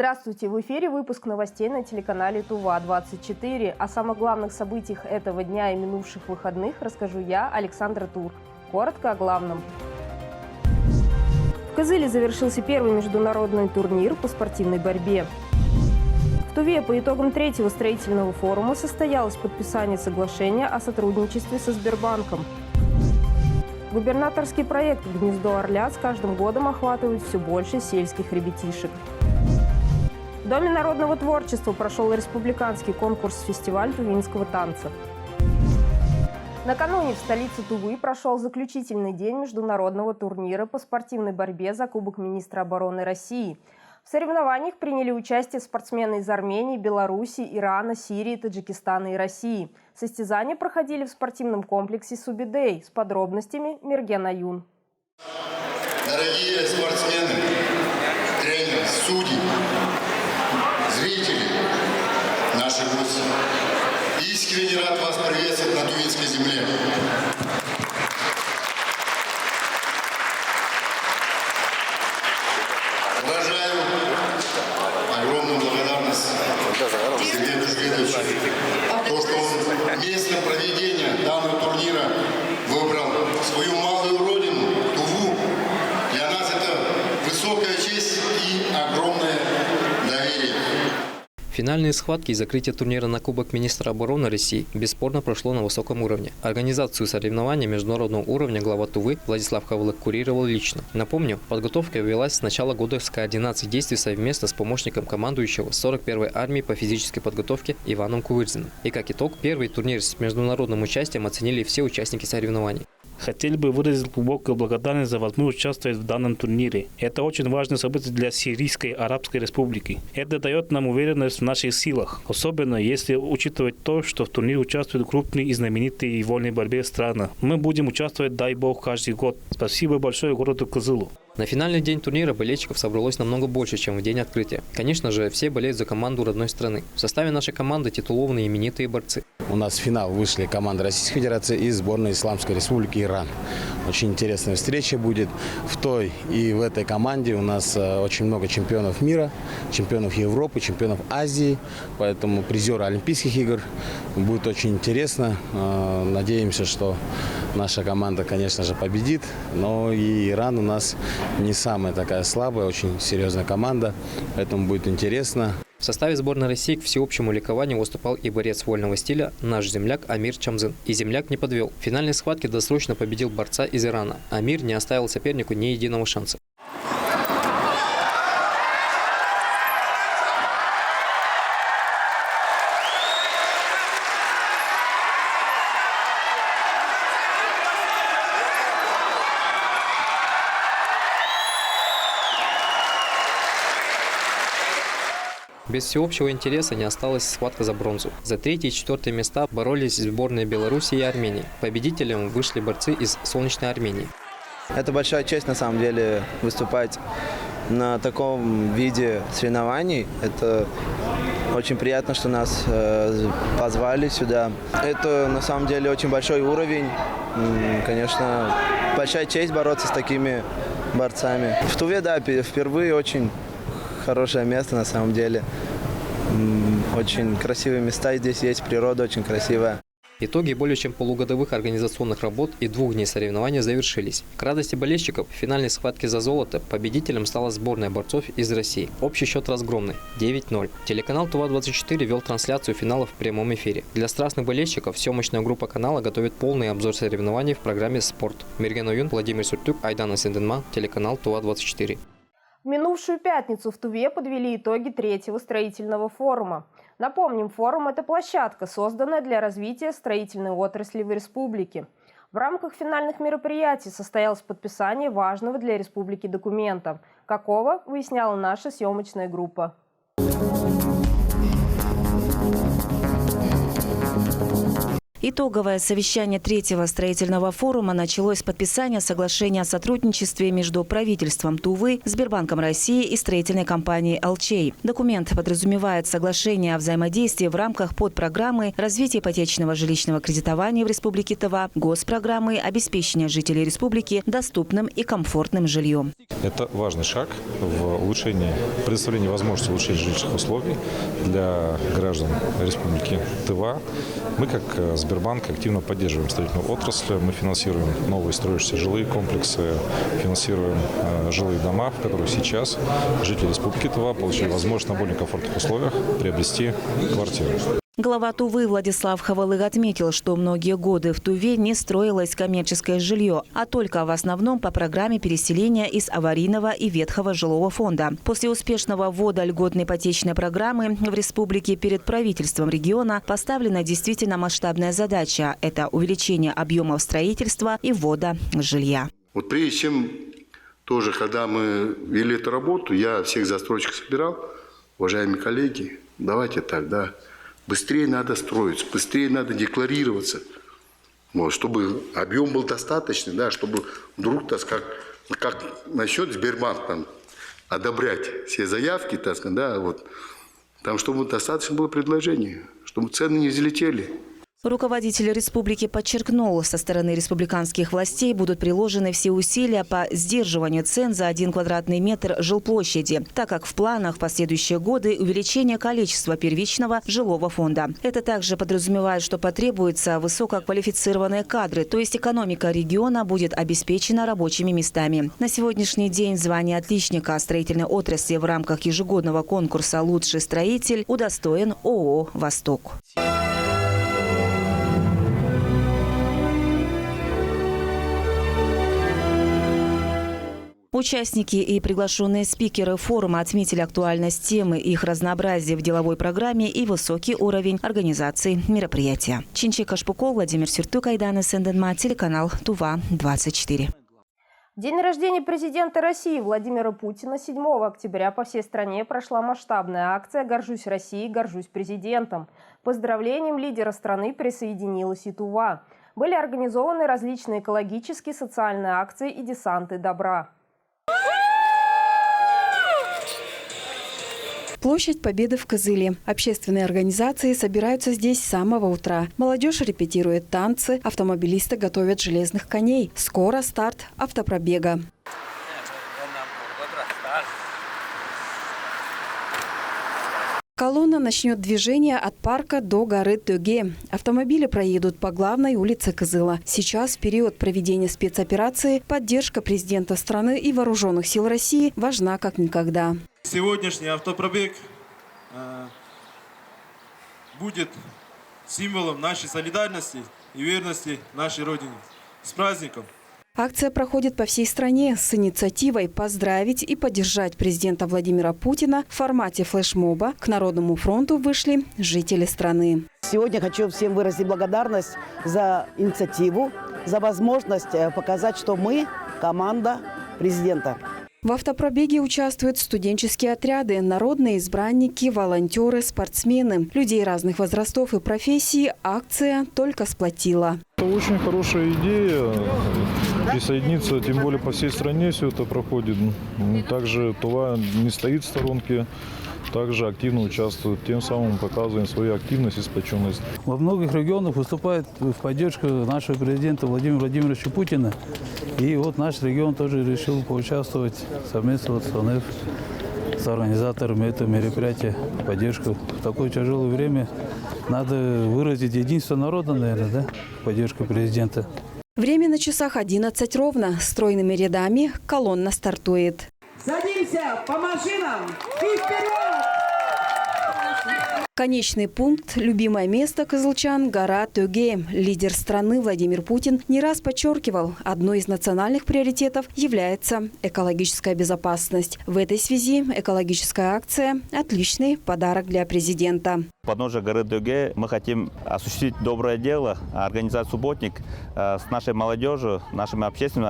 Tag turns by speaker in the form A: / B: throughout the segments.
A: Здравствуйте! В эфире выпуск новостей на телеканале ТУВА-24. О самых главных событиях этого дня и минувших выходных расскажу я, Александра Тур. Коротко о главном. В Кызыле завершился первый международный турнир по спортивной борьбе. В Туве по итогам третьего строительного форума состоялось подписание соглашения о сотрудничестве со Сбербанком. Губернаторский проект «Гнездо Орля» с каждым годом охватывает все больше сельских ребятишек. В Доме народного творчества прошел республиканский конкурс-фестиваль тувинского танца. Накануне в столице Тувы прошел заключительный день международного турнира по спортивной борьбе за Кубок министра обороны России. В соревнованиях приняли участие спортсмены из Армении, Беларуси, Ирана, Сирии, Таджикистана и России. Состязания проходили в спортивном комплексе «Субидей». С подробностями Мерген Аюн.
B: Дорогие спортсмены, тренеры, судьи, зрители, наши гости, искренне рад вас приветствовать на Тувинской земле. Выражаю огромную благодарность Сергею Тушкевичу. То, что он местом проведения данного турнира выбрал свою малую родину, Туву, для нас это высокая честь и огромное доверие.
C: Финальные схватки и закрытие турнира на Кубок министра обороны России бесспорно прошло на высоком уровне. Организацию соревнований международного уровня глава Тувы Владислав Хавлык курировал лично. Напомню, подготовка велась с начала года с координацией действий совместно с помощником командующего 41-й армии по физической подготовке Иваном Кувырзиным. И как итог, первый турнир с международным участием оценили все участники соревнований.
D: Хотели бы выразить глубокую благодарность за возможность участвовать в данном турнире. Это очень важное событие для Сирийской Арабской Республики. Это дает нам уверенность в наших силах, особенно если учитывать то, что в турнире участвуют крупные и знаменитые в вольной борьбе страны. Мы будем участвовать, дай бог, каждый год. Спасибо большое городу Кызылу.
C: На финальный день турнира болельщиков собралось намного больше, чем в день открытия. Конечно же, все болеют за команду родной страны. В составе нашей команды титулованные именитые борцы.
E: У нас в финал вышли команда Российской Федерации и сборная Исламской Республики Иран. Очень интересная встреча будет. В той и в этой команде у нас очень много чемпионов мира, чемпионов Европы, чемпионов Азии. Поэтому призеры Олимпийских игр. Будет очень интересно. Надеемся, что наша команда, конечно же, победит. Но и Иран у нас не самая такая слабая, очень серьезная команда. Поэтому будет интересно.
C: В составе сборной России к всеобщему ликованию выступал и борец вольного стиля, наш земляк Амир Чамзын. И земляк не подвел. В финальной схватке досрочно победил борца из Ирана. Амир не оставил сопернику ни единого шанса. Без всеобщего интереса не осталась схватка за бронзу. За третье и четвертое места боролись сборные Беларуси и Армении. Победителем вышли борцы из солнечной Армении.
F: Это большая честь, на самом деле, выступать на таком виде соревнований. Это очень приятно, что нас позвали сюда. Это, на самом деле, очень большой уровень. Конечно, большая честь бороться с такими борцами. В Туве, да, впервые очень хорошее место, на самом деле. Очень красивые места здесь есть, природа очень красивая.
C: Итоги более чем полугодовых организационных работ и 2 дней соревнования завершились. К радости болельщиков в финальной схватке за золото победителем стала сборная борцов из России. Общий счет разгромный – 9-0. Телеканал ТУВА-24 вел трансляцию финалов в прямом эфире. Для страстных болельщиков съемочная группа канала готовит полный обзор соревнований в программе «Спорт». Мерген Аюн, Владимир Суртюк, Айдана Сенденма, телеканал ТУВА-24.
A: В минувшую пятницу в Туве подвели итоги третьего строительного форума. Напомним, форум – это площадка, созданная для развития строительной отрасли в республике. В рамках финальных мероприятий состоялось подписание важного для республики документа. Какого, выясняла наша съемочная группа.
G: Итоговое совещание третьего строительного форума началось с подписания соглашения о сотрудничестве между правительством Тувы, Сбербанком России и строительной компанией «Алчей». Документ подразумевает соглашение о взаимодействии в рамках подпрограммы развития ипотечного жилищного кредитования в Республике Тыва, госпрограммы обеспечения жителей республики доступным и комфортным жильем.
H: Это важный шаг в улучшении, предоставлении возможности улучшения жилищных условий для граждан Республики Тыва. Мы, как Сбербанк, активно поддерживаем строительную отрасль. Мы финансируем новые строящиеся жилые комплексы, финансируем жилые дома, в которых сейчас жители Республики Тыва получили возможность на более комфортных условиях приобрести квартиру.
G: Глава Тувы Владислав Хавалык отметил, что многие годы в Туве не строилось коммерческое жилье, а только в основном по программе переселения из аварийного и ветхого жилого фонда. После успешного ввода льготной ипотечной программы в республике перед правительством региона поставлена действительно масштабная задача – это увеличение объемов строительства и ввода жилья.
B: Вот прежде чем тоже, когда мы вели эту работу, я всех застройщиков собирал, уважаемые коллеги, давайте так, да. Быстрее надо строиться, быстрее надо декларироваться, вот, чтобы объем был достаточный, да, чтобы вдруг, так сказать, как насчет Сбербанк там, одобрять все заявки, так сказать, да, вот, там, чтобы достаточно было предложений, чтобы цены не взлетели.
G: Руководитель республики подчеркнул, со стороны республиканских властей будут приложены все усилия по сдерживанию цен за 1 квадратный метр жилплощади, так как в планах в последующие годы увеличение количества первичного жилого фонда. Это также подразумевает, что потребуются высококвалифицированные кадры, то есть экономика региона будет обеспечена рабочими местами. На сегодняшний день звание отличника строительной отрасли в рамках ежегодного конкурса «Лучший строитель» удостоен ООО «Восток». Участники и приглашенные спикеры форума отметили актуальность темы, их разнообразие в деловой программе и высокий уровень организации мероприятия. Чинчи Кашпуков, Владимир Сюртук, Айдан Сенденма, телеканал Тува-24.
A: День рождения президента России Владимира Путина 7 октября по всей стране прошла масштабная акция «Горжусь Россией, горжусь президентом». Поздравлением лидера страны присоединилась и Тува. Были организованы различные экологические, социальные акции и десанты добра.
I: Площадь Победы в Кызыле. Общественные организации собираются здесь с самого утра. Молодежь репетирует танцы, автомобилисты готовят железных коней. Скоро старт автопробега. Колонна начнет движение от парка до горы Төге. Автомобили проедут по главной улице Кызыла. Сейчас, в период проведения спецоперации, поддержка президента страны и вооруженных сил России важна как никогда.
J: Сегодняшний автопробег будет символом нашей солидарности и верности нашей Родине. С праздником!
I: Акция проходит по всей стране с инициативой поздравить и поддержать президента Владимира Путина в формате флешмоба. К Народному фронту вышли жители страны.
K: Сегодня хочу всем выразить благодарность за инициативу, за возможность показать, что мы команда президента.
I: В автопробеге участвуют студенческие отряды, народные избранники, волонтеры, спортсмены. Людей разных возрастов и профессий акция только сплотила.
L: Это очень хорошая идея. Присоединиться, тем более по всей стране все это проходит. Также Тува не стоит в сторонке, также активно участвует, тем самым показываем свою активность и сплоченность.
M: Во многих регионах выступает в поддержку нашего президента Владимира Владимировича Путина. И вот наш регион тоже решил поучаствовать совместно с ОНФ, с организаторами этого мероприятия. Поддержку в такое тяжелое время надо выразить единство народа, наверное, да? Поддержку президента.
I: Время на часах 11 ровно. Стройными рядами колонна стартует.
N: Садимся по машинам и вперед!
I: Конечный пункт – любимое место кызылчан – гора Төге. Лидер страны Владимир Путин не раз подчеркивал, одной из национальных приоритетов является экологическая безопасность. В этой связи экологическая акция – отличный подарок для президента.
O: У подножия горы Төге мы хотим осуществить доброе дело, организовать субботник с нашей молодежью, нашими общественными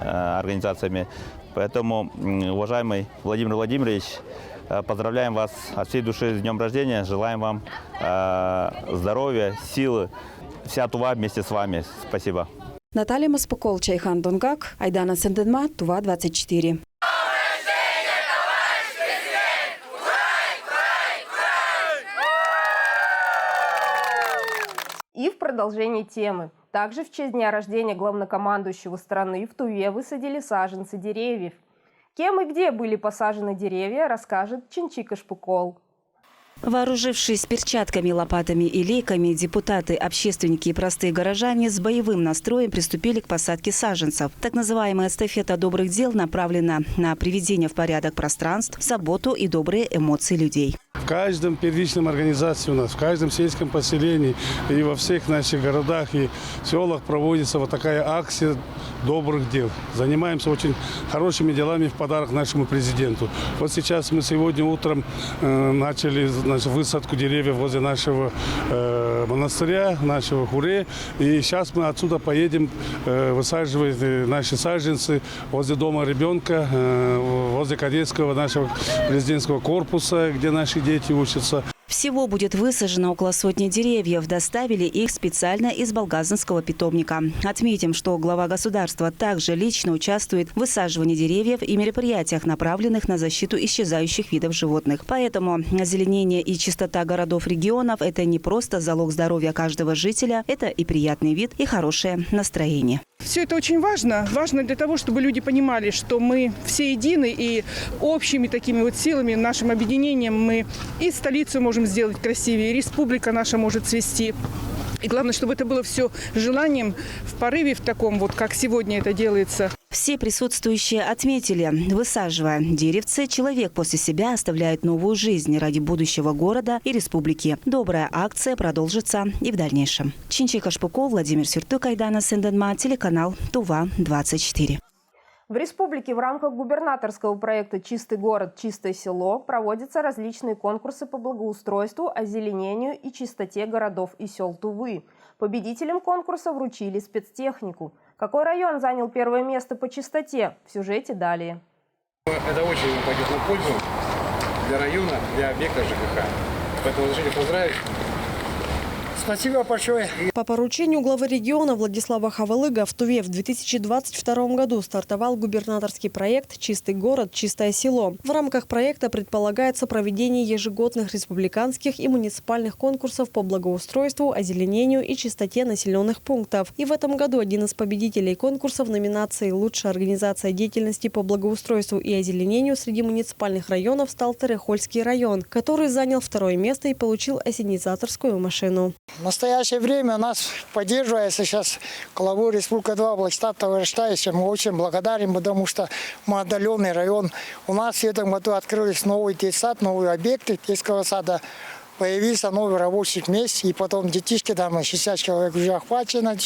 O: организациями. Поэтому, уважаемый Владимир Владимирович, поздравляем вас от всей души с днем рождения. Желаем вам здоровья, силы. вся Тува вместе с вами. Спасибо.
I: Наталья Маспакол, Чайхан Донгак, Айдана Сенденма, Тува-24.
A: И в продолжении темы. Также в честь дня рождения главнокомандующего страны в Туве высадили саженцы деревьев. Кем и где были посажены деревья, расскажет Чинчика Шпукол.
G: Вооружившись перчатками, лопатами и лейками, депутаты, общественники и простые горожане с боевым настроем приступили к посадке саженцев. Так называемая эстафета добрых дел направлена на приведение в порядок пространств, заботу и добрые эмоции людей.
P: В каждом первичном организации у нас, в каждом сельском поселении и во всех наших городах и селах проводится вот такая акция добрых дел. Занимаемся очень хорошими делами в подарок нашему президенту. Вот сейчас мы сегодня утром начали высадку деревьев возле нашего монастыря, нашего Хуре. И сейчас мы отсюда поедем высаживать наши саженцы возле дома ребенка, возле кадетского нашего президентского корпуса, где наши дети учатся.
G: Всего будет высажено около сотни деревьев. Доставили их специально из Балгазинского питомника. Отметим, что глава государства также лично участвует в высаживании деревьев и мероприятиях, направленных на защиту исчезающих видов животных. Поэтому озеленение и чистота городов-регионов – это не просто залог здоровья каждого жителя, это и приятный вид, и хорошее настроение.
Q: Все это очень важно. Важно для того, чтобы люди понимали, что мы все едины, и общими такими вот силами, нашим объединением мы и столицу можем сделать красивее, и республика наша может цвести. И главное, чтобы это было все желанием, в порыве в таком, вот как сегодня это делается.
G: Все присутствующие отметили, высаживая деревцы, человек после себя оставляет новую жизнь ради будущего города и республики. Добрая акция продолжится и в дальнейшем. Чинчика Шпукол, Владимир Сюртук, Айдана Сенденма, телеканал Тува-24.
A: В республике в рамках губернаторского проекта «Чистый город, чистое село» проводятся различные конкурсы по благоустройству, озеленению и чистоте городов и сел Тувы. Победителям конкурса вручили спецтехнику. Какой район занял первое место по чистоте? В сюжете далее.
R: Это очень пойдет на пользу для района, для объекта ЖКХ. Поэтому разрешите поздравить. Спасибо большое.
S: По поручению главы региона Владислава Хавалыга в Туве в 2022 году стартовал губернаторский проект «Чистый город, чистое село». В рамках проекта предполагается проведение ежегодных республиканских и муниципальных конкурсов по благоустройству, озеленению и чистоте населенных пунктов. И в этом году один из победителей конкурса в номинации «Лучшая организация деятельности по благоустройству и озеленению среди муниципальных районов» стал Терехольский район, который занял второе место и получил ассенизаторскую машину.
T: В настоящее время нас поддерживает сейчас главу Республики 2 Владислав Таварштаевича. Мы очень благодарим, потому что мы отдаленный район. У нас в этом году открылись новый детсад, новые объекты детского сада. Появился новый рабочий мест, и потом детишки, там 60 человек уже охвачено.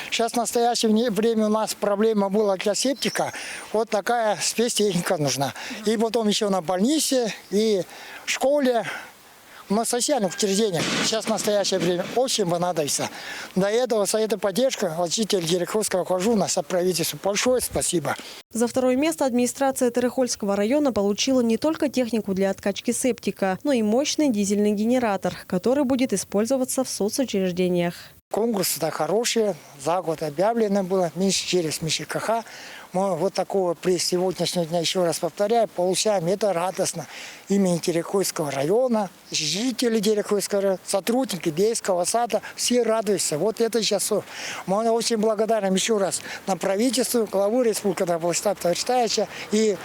T: Сейчас в настоящее время у нас проблема была для септика. Вот такая спецтехника нужна. И потом еще на больнице и в школе. На социальных учреждениях сейчас в настоящее время очень понадобится. До этого за эту поддержку от жителей Терехольского хожу на соправительству. Большое спасибо.
S: За второе место администрация Терехольского района получила не только технику для откачки септика, но и мощный дизельный генератор, который будет использоваться в соцучреждениях.
T: Конкурсы-то хорошие, за год объявлено было, через МИШКХ. Мы вот такого при сегодняшнем дне, еще раз повторяю, получаем. Это радостно. Имени Терехольского района, жители Терехольского района, сотрудники детского сада, все радуются. Вот это сейчас. Мы очень благодарны еще раз на правительство, главу Республики Владислава Таварштаевича и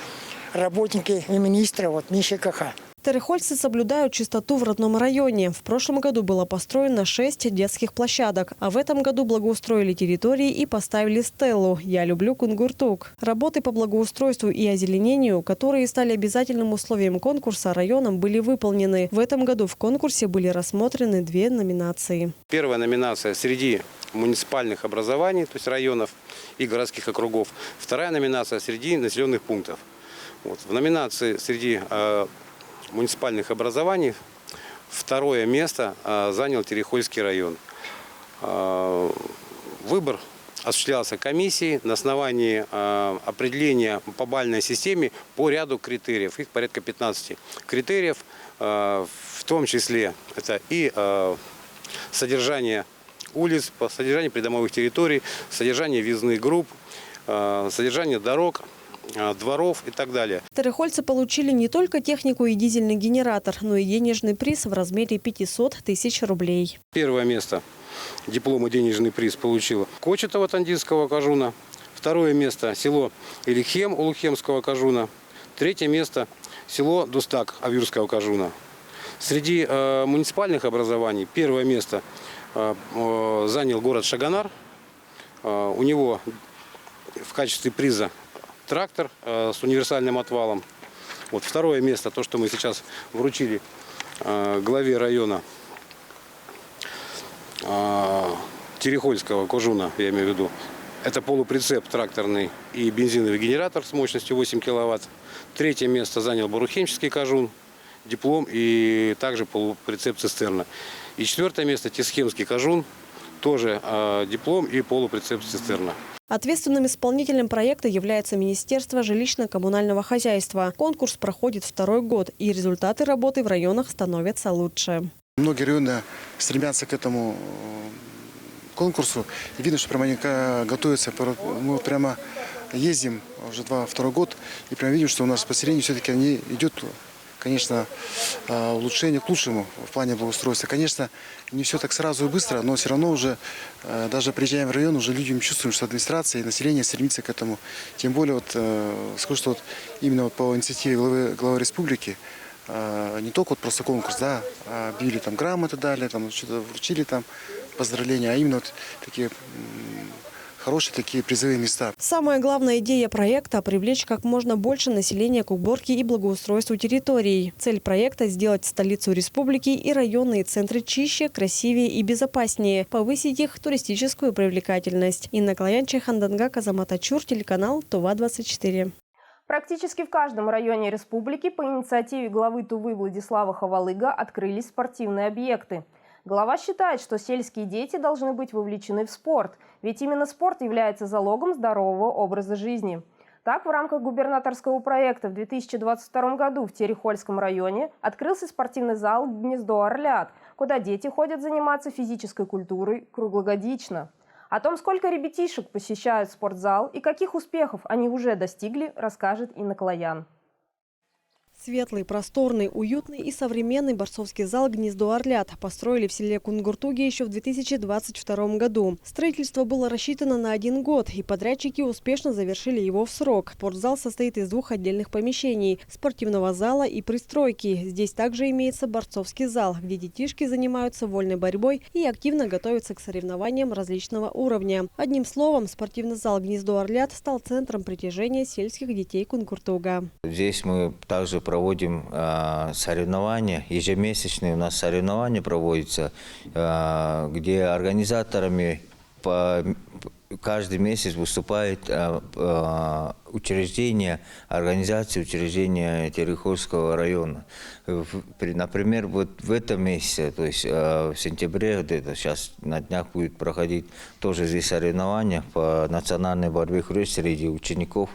T: работники и министра МИШКХ.
S: Терехольцы соблюдают чистоту в родном районе. В прошлом году было построено 6 детских площадок, а в этом году благоустроили территории и поставили стелу «Я люблю Кунгуртук». Работы по благоустройству и озеленению, которые стали обязательным условием конкурса, районом были выполнены. В этом году в конкурсе были рассмотрены 2 номинации.
R: Первая номинация среди муниципальных образований, то есть районов и городских округов. Вторая номинация среди населенных пунктов. Вот. В номинации среди муниципальных образований второе место занял Терехольский район. Выбор осуществлялся комиссией на основании определения по балльной системе по ряду критериев. Их порядка 15 критериев, в том числе это и содержание улиц, по содержанию придомовых территорий, содержание въездных групп, содержание дорог, дворов и так далее.
S: Терехольцы получили не только технику и дизельный генератор, но и денежный приз в размере 500 тысяч рублей.
R: Первое место, диплом и денежный приз, получила Кочетова Тандинского Кожуна. Второе место – село Илихем Улухемского Кожуна. Третье место – село Дустак Авюрского Кожуна. Среди муниципальных образований первое место занял город Шаганар. У него в качестве приза трактор с универсальным отвалом. Вот второе место, то, что мы сейчас вручили главе района Терехольского Кожуна, я имею в виду. Это полуприцеп тракторный и бензиновый генератор с мощностью 8 киловатт. Третье место занял Барухемческий Кожун, диплом и также полуприцеп цистерна. И четвертое место Тисхемский Кожун, тоже диплом и полуприцеп цистерна.
S: Ответственным исполнителем проекта является Министерство жилищно-коммунального хозяйства. Конкурс проходит второй год, и результаты работы в районах становятся лучше.
U: Многие районы стремятся к этому конкурсу. И видно, что прямо они готовятся. Мы прямо ездим уже второй год, и прямо видим, что у нас поселение все-таки идет, конечно, улучшение к лучшему в плане благоустройства. Конечно, не все так сразу и быстро, но все равно уже, даже приезжаем в район, уже люди чувствуют, что администрация и население стремится к этому. Тем более, скажу, что именно по инициативе главы республики, не только просто конкурс, да, объявили там грамоты, дали, там что-то вручили, там поздравления, а именно такие хорошие такие призовые места.
S: Самая главная идея проекта – привлечь как можно больше населения к уборке и благоустройству территорий. Цель проекта – сделать столицу республики и районные центры чище, красивее и безопаснее, повысить их туристическую привлекательность. Инна Клоянча, Ханданга, Казамат Ачур, телеканал ТУВА-24.
A: Практически в каждом районе республики по инициативе главы Тувы Владислава Хавалыга открылись спортивные объекты. Глава считает, что сельские дети должны быть вовлечены в спорт, ведь именно спорт является залогом здорового образа жизни. Так, в рамках губернаторского проекта в 2022 году в Терехольском районе открылся спортивный зал «Гнездо Орлят», куда дети ходят заниматься физической культурой круглогодично. О том, сколько ребятишек посещают спортзал и каких успехов они уже достигли, расскажет Инна Клоян.
S: Светлый, просторный, уютный и современный борцовский зал «Гнездо Орлят» построили в селе Кунгуртуге еще в 2022 году. Строительство было рассчитано на 1 год, и подрядчики успешно завершили его в срок. Спортзал состоит из 2 отдельных помещений – спортивного зала и пристройки. Здесь также имеется борцовский зал, где детишки занимаются вольной борьбой и активно готовятся к соревнованиям различного уровня. Одним словом, спортивный зал «Гнездо Орлят» стал центром притяжения сельских детей Кунгуртуга.
V: Здесь мы также проводим соревнования, ежемесячные у нас соревнования проводятся, где организаторами каждый месяц выступает организации учреждения Терехольского района. Например, вот в этом месяце, то есть в сентябре, вот это сейчас на днях будет проходить тоже здесь соревнования по национальной борьбе хрущ среди учеников.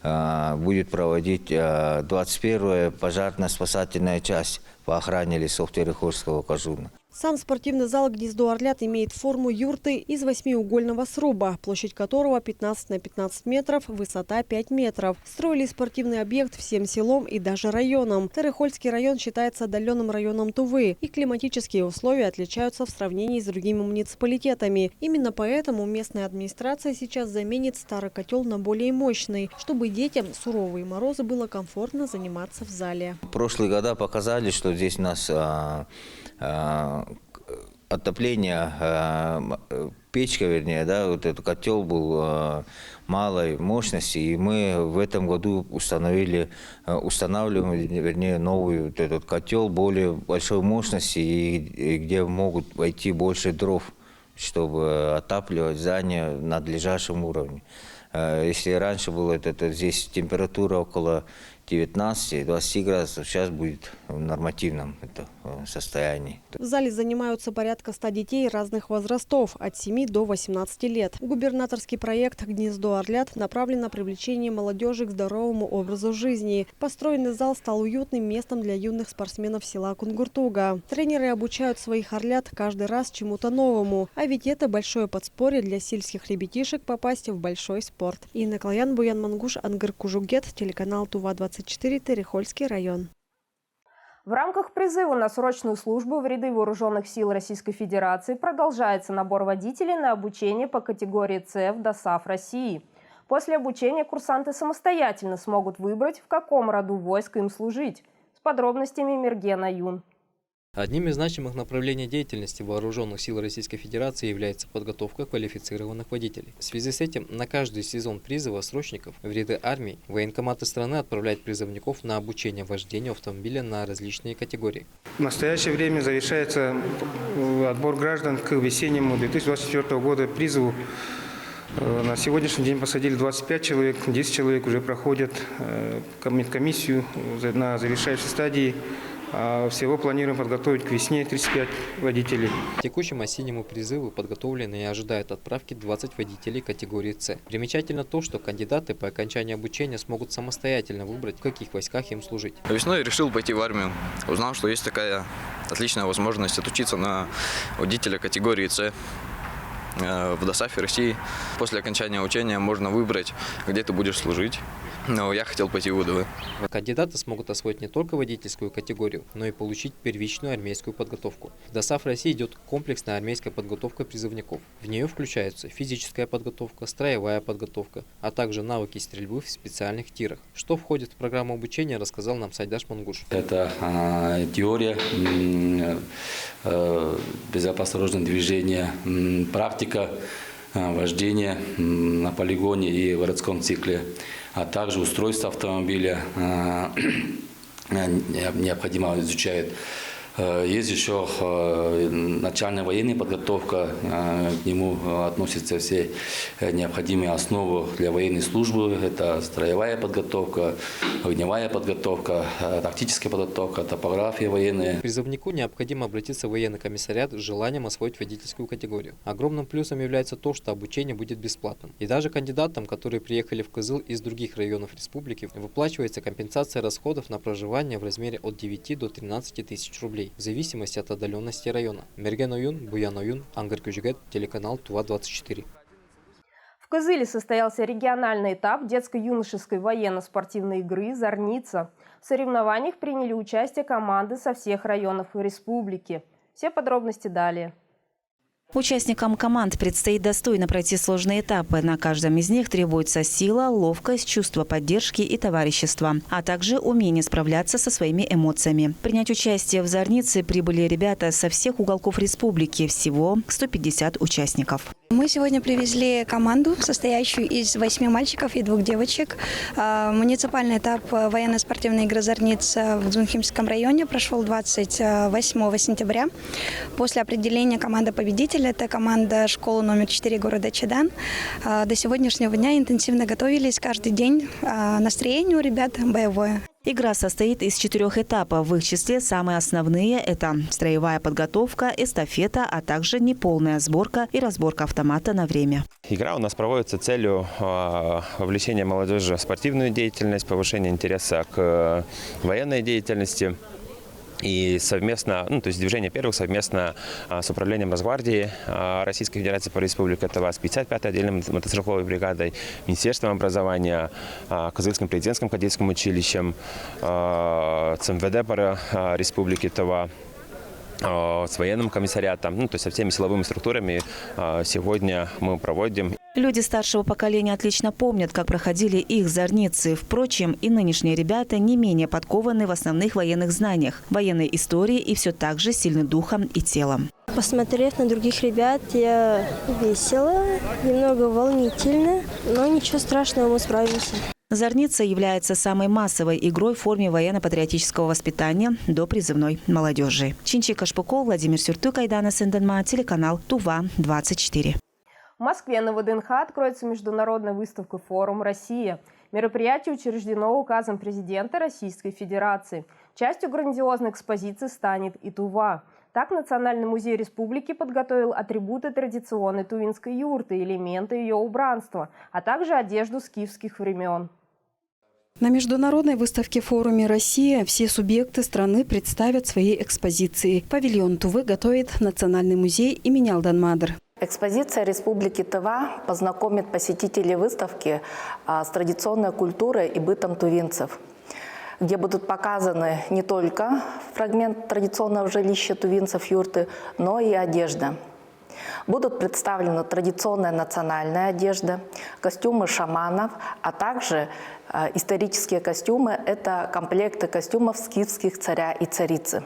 V: Будет проводить 21-я пожарно-спасательная часть по охране лесов Терехольского Кожуна.
S: Сам спортивный зал «Гнездо Орлят» имеет форму юрты из 8-угольного сруба, площадь которого 15 на 15 метров, высота 5 метров. Строили спортивный объект всем селом и даже районом. Терехольский район считается отдаленным районом Тувы, и климатические условия отличаются в сравнении с другими муниципалитетами. Именно поэтому местная администрация сейчас заменит старый котел на более мощный, чтобы детям в суровые морозы было комфортно заниматься в зале.
V: Прошлые года показали, что здесь у нас отопление, печка, вернее, да, вот этот котел был малой мощности, и мы в этом году устанавливаем, вернее, новый вот этот котел более большой мощности, и где могут войти больше дров, чтобы отапливать здание на надлежащем уровне. Если раньше было здесь температура около 19-20 градусов. Сейчас будет в нормативном состоянии.
S: В зале занимаются порядка 100 детей разных возрастов, от 7 до 18 лет. Губернаторский проект «Гнездо Орлят» направлен на привлечение молодежи к здоровому образу жизни. Построенный зал стал уютным местом для юных спортсменов села Кунгуртуга. Тренеры обучают своих орлят каждый раз чему-то новому. А ведь это большое подспорье для сельских ребятишек попасть в большой спорт. Инна Клоян, Буян Мангуш, Ангар Кужугет, телеканал Тува-24, Терехольский район.
A: В рамках призыва на срочную службу в ряды вооруженных сил Российской Федерации продолжается набор водителей на обучение по категории С в ДОСААФ России. После обучения курсанты самостоятельно смогут выбрать, в каком роду войск им служить. С подробностями Мирген Аюн.
C: Одним из значимых направлений деятельности Вооруженных сил Российской Федерации является подготовка квалифицированных водителей. В связи с этим на каждый сезон призыва срочников в ряды армии военкоматы страны отправляют призывников на обучение вождению автомобиля на различные категории.
D: В настоящее время завершается отбор граждан к весеннему 2024 года призыву. На сегодняшний день посадили 25 человек, 10 человек уже проходят медкомиссию на завершающей стадии. Всего планируем подготовить к весне 35 водителей.
C: К текущему осеннему призыву подготовлены и ожидают отправки 20 водителей категории С. Примечательно то, что кандидаты по окончании обучения смогут самостоятельно выбрать, в каких войсках им служить.
E: Весной решил пойти в армию. Узнал, что есть такая отличная возможность отучиться на водителя категории С в ДОСААФе России. После окончания учения можно выбрать, где ты будешь служить. Но я хотел пойти в ВДВ.
C: Кандидаты смогут освоить не только водительскую категорию, но и получить первичную армейскую подготовку. В ДОСААФ России идет комплексная армейская подготовка призывников. В нее включаются физическая подготовка, строевая подготовка, а также навыки стрельбы в специальных тирах. Что входит в программу обучения, рассказал нам Сайдаш Мангуш.
W: Это теория, безопасное дорожное движение, практика вождения на полигоне и в городском цикле, а также устройство автомобиля необходимо изучать. Есть еще начальная военная подготовка, к нему относятся все необходимые основы для военной службы. Это строевая подготовка, огневая подготовка, тактическая подготовка, топография военная.
C: Призывнику необходимо обратиться в военный комиссариат с желанием освоить водительскую категорию. Огромным плюсом является то, что обучение будет бесплатным. И даже кандидатам, которые приехали в Кызыл из других районов республики, выплачивается компенсация расходов на проживание в размере от 9 до 13 тысяч рублей. В зависимости от отдаленности района. Мирген Аюн, Буян Аюн, Ангар Кужугет, телеканал Тува-24.
A: В Кызыле состоялся региональный этап детско-юношеской военно-спортивной игры «Зорница». В соревнованиях приняли участие команды со всех районов республики. Все подробности далее.
G: Участникам команд предстоит достойно пройти сложные этапы. На каждом из них требуется сила, ловкость, чувство поддержки и товарищества, а также умение справляться со своими эмоциями. Принять участие в «Зорнице» прибыли ребята со всех уголков республики, всего 150 участников.
X: Мы сегодня привезли команду, состоящую из 8 мальчиков и 2 девочек. Муниципальный этап военно-спортивной игры «Зорница» в Дзунхимском районе прошел 28 сентября. После определения команды победителя, это команда школы номер 4 города Чадан, до сегодняшнего дня интенсивно готовились каждый день. Настроение у ребят боевое.
G: Игра состоит из 4 этапов. В их числе самые основные – это строевая подготовка, эстафета, а также неполная сборка и разборка автомата на время.
Y: Игра у нас проводится с целью вовлечения молодежи в спортивную деятельность, повышения интереса к военной деятельности. И совместно, то есть движение первых совместно с управлением Росгвардии Российской Федерации по Республике ТВА, с 55-й отдельной мотострелковой бригадой, Министерством образования, Кызыльским президентским кадетским училищем, с МВД по Республике ТВА, с военным комиссариатом, то есть со всеми силовыми структурами сегодня мы проводим.
G: Люди старшего поколения отлично помнят, как проходили их «Зорницы». Впрочем, и нынешние ребята не менее подкованы в основных военных знаниях, военной истории и все так же сильны духом и телом.
Z: Посмотрев на других ребят, я весело, немного волнительно, но ничего страшного, мы справимся.
G: «Зорница» является самой массовой игрой в форме военно-патриотического воспитания до призывной молодежи. Чинчик Кашпуков, Владимир Сюртук, Айдана Сенденма, телеканал Тува-24.
A: В Москве на ВДНХ откроется международная выставка «Форум Россия». Мероприятие учреждено указом президента Российской Федерации. Частью грандиозной экспозиции станет и Тува. Так Национальный музей республики подготовил атрибуты традиционной тувинской юрты, элементы ее убранства, а также одежду скифских времен.
I: На международной выставке-форуме «Россия» все субъекты страны представят свои экспозиции. Павильон Тувы готовит Национальный музей имени Алдан-Мадр.
B: Экспозиция Республики Тыва познакомит посетителей выставки с традиционной культурой и бытом тувинцев, где будут показаны не только фрагмент традиционного жилища тувинцев юрты, но и одежда. Будут представлены традиционная национальная одежда, костюмы шаманов, а также исторические костюмы – это комплекты костюмов скифских царя и царицы.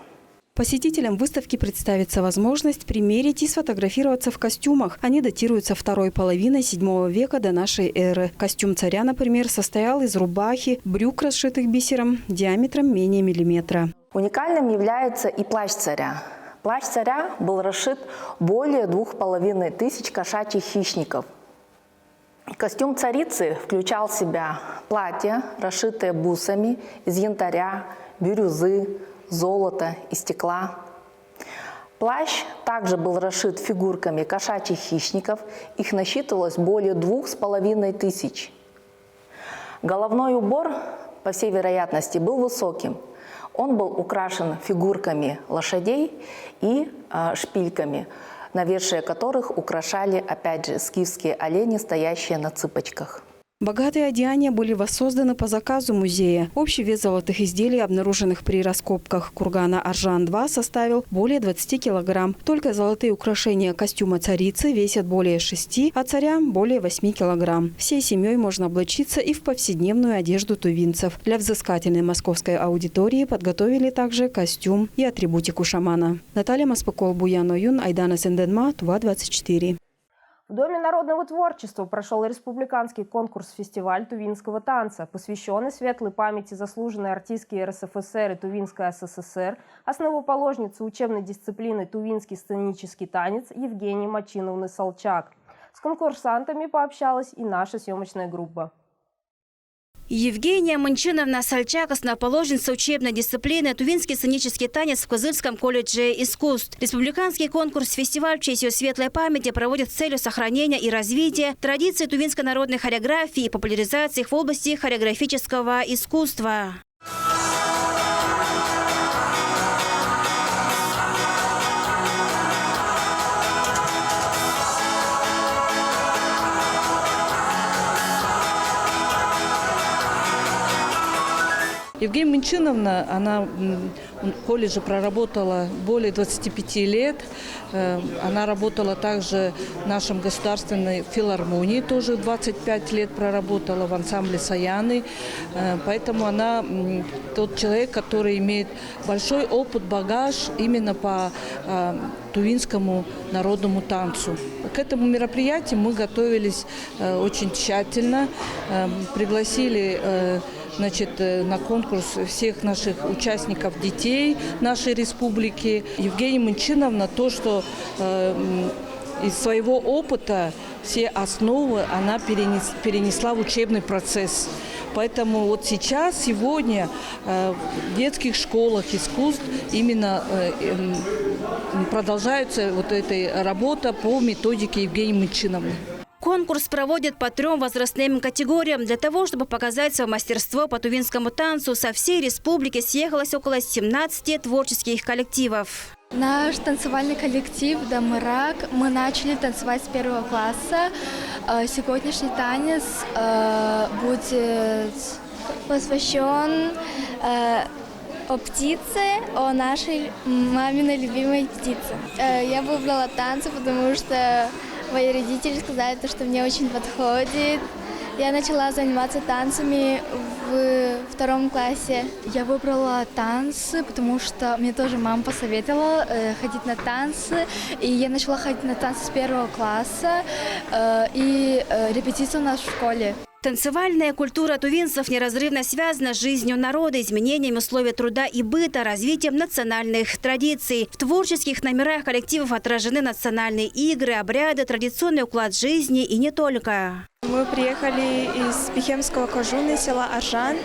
I: Посетителям выставки представится возможность примерить и сфотографироваться в костюмах. Они датируются второй половиной VII века до нашей эры. Костюм царя, например, состоял из рубахи, брюк, расшитых бисером, диаметром менее миллиметра.
B: Уникальным является и плащ царя. Плащ царя был расшит более 2500 кошачьих хищников. Костюм царицы включал в себя платье, расшитое бусами из янтаря, бирюзы, золота и стекла. Плащ также был расшит фигурками кошачьих хищников. Их насчитывалось более 2500. Головной убор, по всей вероятности, был высоким. Он был украшен фигурками лошадей и шпильками, навершие которых украшали, опять же, скифские олени, стоящие на цыпочках.
I: Богатые одеяния были воссозданы по заказу музея. Общий вес золотых изделий, обнаруженных при раскопках кургана Аржан-2, составил более 20 килограмм. Только золотые украшения костюма царицы весят более 6, а царя – более 8 килограмм. Всей семьей можно облачиться и в повседневную одежду тувинцев. Для взыскательной московской аудитории подготовили также костюм и атрибутику шамана. Наталья Маспакол, Буян Оюн, Айдана Сенденма, Тува-24.
A: В Доме народного творчества прошел республиканский конкурс-фестиваль тувинского танца, посвященный светлой памяти заслуженной артистки РСФСР и Тувинской СССР, основоположницы учебной дисциплины «Тувинский сценический танец» Евгении Мачиновны Солчак. С конкурсантами пообщалась и наша съемочная группа.
F: Евгения Манчиновна Солчак – основоположница учебной дисциплины «Тувинский сценический танец» в Кызыльском колледже искусств. Республиканский конкурс-фестиваль в честь ее светлой памяти проводит с целью сохранения и развития традиций тувинской народной хореографии и популяризации их в области хореографического искусства.
H: Евгения Манчиновна, она в колледже проработала более 25 лет. Она работала также в нашем государственной филармонии, тоже 25 лет проработала в ансамбле «Саяны». Поэтому она тот человек, который имеет большой опыт, багаж именно по тувинскому народному танцу. К этому мероприятию мы готовились очень тщательно, пригласили на конкурс всех наших участников детей нашей республики. Евгения Манчиновна то, что из своего опыта все основы она перенесла в учебный процесс. Поэтому вот сейчас, сегодня в детских школах искусств именно продолжается вот эта работа по методике Евгении Манчиновны.
F: Конкурс проводят по 3 возрастным категориям. Для того, чтобы показать свое мастерство по тувинскому танцу, со всей республики съехалось около 17 творческих коллективов.
J: Наш танцевальный коллектив «Дамырак». Мы начали танцевать с 1 класса. Сегодняшний танец будет посвящен о птице, о нашей маминой любимой птице. Я выбрала танцы, потому что мои родители сказали, что мне очень подходит. Я начала заниматься танцами в 2 классе. Я выбрала танцы, потому что мне тоже мама посоветовала ходить на танцы. И я начала ходить на танцы с 1 класса. И репетиция у нас в школе.
F: Танцевальная культура тувинцев неразрывно связана с жизнью народа, изменениями условий труда и быта, развитием национальных традиций. В творческих номерах коллективов отражены национальные игры, обряды, традиционный уклад жизни и не только.
K: Мы приехали из Пихемского Кожуны, села Аржан.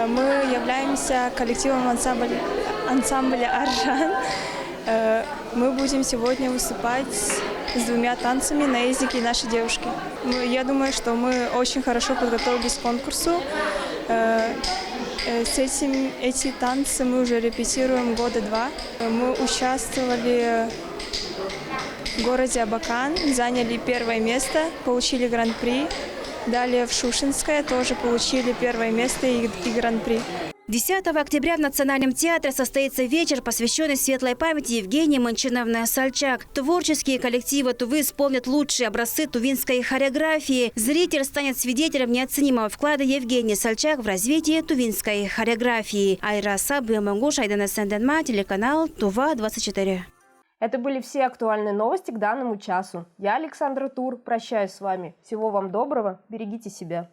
K: Мы являемся коллективом ансамбля Аржан. Мы будем сегодня выступать с двумя танцами на языке нашей девушки. Я думаю, что мы очень хорошо подготовились к конкурсу. Эти танцы мы уже репетируем года 2. Мы участвовали в городе Абакан, заняли 1 место, получили гран-при. Далее в Шушинское тоже получили 1 место и гран-при.
F: 10 октября в Национальном театре состоится вечер, посвященный светлой памяти Евгении Манчиновны Сальчак. Творческие коллективы Тувы исполнят лучшие образцы тувинской хореографии. Зритель станет свидетелем неоценимого вклада Евгении Сальчак в развитие тувинской хореографии. Айра Сабы, Мангуш, Айдана Сенденма, телеканал Тува-24.
A: Это были все актуальные новости к данному часу. Я, Александра Тур, прощаюсь с вами. Всего вам доброго, берегите себя.